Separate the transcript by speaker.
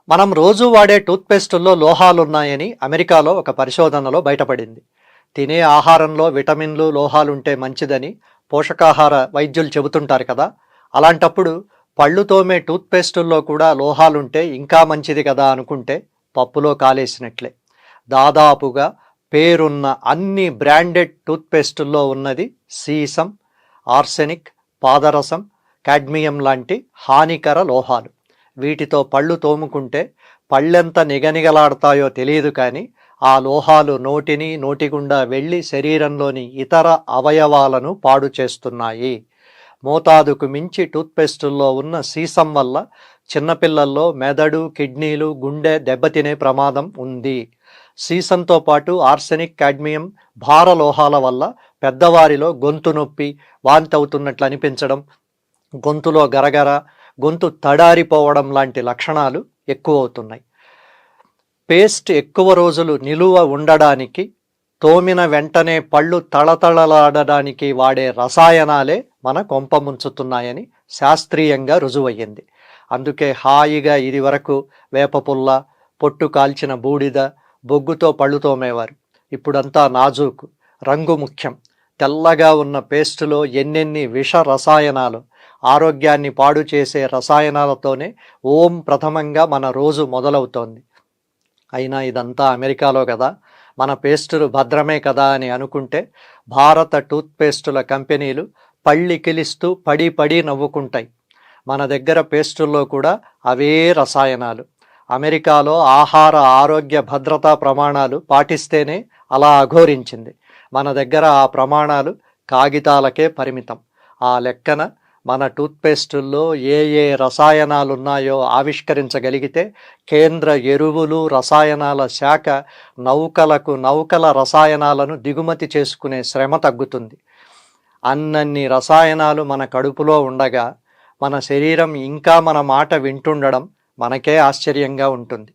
Speaker 1: మనం రోజు వాడే టూత్పేస్టుల్లో లోహాలున్నాయని అమెరికాలో ఒక పరిశోధనలో బయటపడింది. తినే ఆహారంలో విటమిన్లు, లోహాలుంటే మంచిదని పోషకాహార వైద్యులు చెబుతుంటారు కదా. అలాంటప్పుడు పళ్ళు తోమే టూత్పేస్టుల్లో కూడా లోహాలుంటే ఇంకా మంచిది కదా అనుకుంటే పప్పులో కాలేసినట్లే. దాదాపుగా పేరున్న అన్ని బ్రాండెడ్ టూత్పేస్టుల్లో ఉన్నది సీసం, ఆర్సెనిక్, పాదరసం, కాడ్మియం లాంటి హానికర లోహాలు. వీటితో పళ్ళు తోముకుంటే పళ్ళెంత నిగనిగలాడతాయో తెలియదు, కానీ ఆ లోహాలు నోటి గుండా వెళ్ళి శరీరంలోని ఇతర అవయవాలను పాడు చేస్తున్నాయి. మోతాదుకు మించి టూత్పేస్టుల్లో ఉన్న సీసం వల్ల చిన్నపిల్లల్లో మెదడు, కిడ్నీలు, గుండె దెబ్బతినే ప్రమాదం ఉంది. సీసంతో పాటు ఆర్సెనిక్, కాడ్మియం, భార లోహాల వల్ల పెద్దవారిలో గొంతు నొప్పి, వాంతి అవుతున్నట్లు అనిపించడం, గొంతులో గరగర, గొంతు తడారిపోవడం లాంటి లక్షణాలు ఎక్కువ అవుతున్నాయి. పేస్ట్ ఎక్కువ రోజులు నిలువ ఉండడానికి, తోమిన వెంటనే పళ్ళు తళతళలాడడానికి వాడే రసాయనాలే మన కొంప ముంచుతున్నాయని శాస్త్రీయంగా రుజువయ్యింది. అందుకే హాయిగా ఇది వరకు వేపపుల్ల, పొట్టు కాల్చిన బూడిద, బొగ్గుతో పళ్ళు తోమేవారు. ఇప్పుడంతా నాజూకు, రంగు ముఖ్యం. తెల్లగా ఉన్న పేస్టులో ఎన్నెన్ని విష రసాయనాలు, ఆరోగ్యాన్ని పాడు చేసే రసాయనాలతోనే ప్రథమంగా మన రోజు మొదలవుతోంది. అయినా ఇదంతా అమెరికాలో కదా, మన పేస్టులు భద్రమే కదా అని అనుకుంటే భారత టూత్పేస్టుల కంపెనీలు పళ్ళికిలిస్తూ పడి నవ్వుకుంటాయి. మన దగ్గర పేస్టుల్లో కూడా అవే రసాయనాలు. అమెరికాలో ఆహార ఆరోగ్య భద్రతా ప్రమాణాలు పాటిస్తేనే అలా అఘోరించింది. మన దగ్గర ఆ ప్రమాణాలు కాగితాలకే పరిమితం. ఆ లెక్కన మన టూత్పేస్టుల్లో ఏ రసాయనాలున్నాయో ఆవిష్కరించగలిగితే కేంద్ర ఎరువులు, రసాయనాల శాఖ నౌకల రసాయనాలను దిగుమతి చేసుకునే శ్రమ తగ్గుతుంది. అన్నన్ని రసాయనాలు మన కడుపులో ఉండగా మన శరీరం ఇంకా మన మాట వింటుండడం మనకే ఆశ్చర్యంగా ఉంటుంది.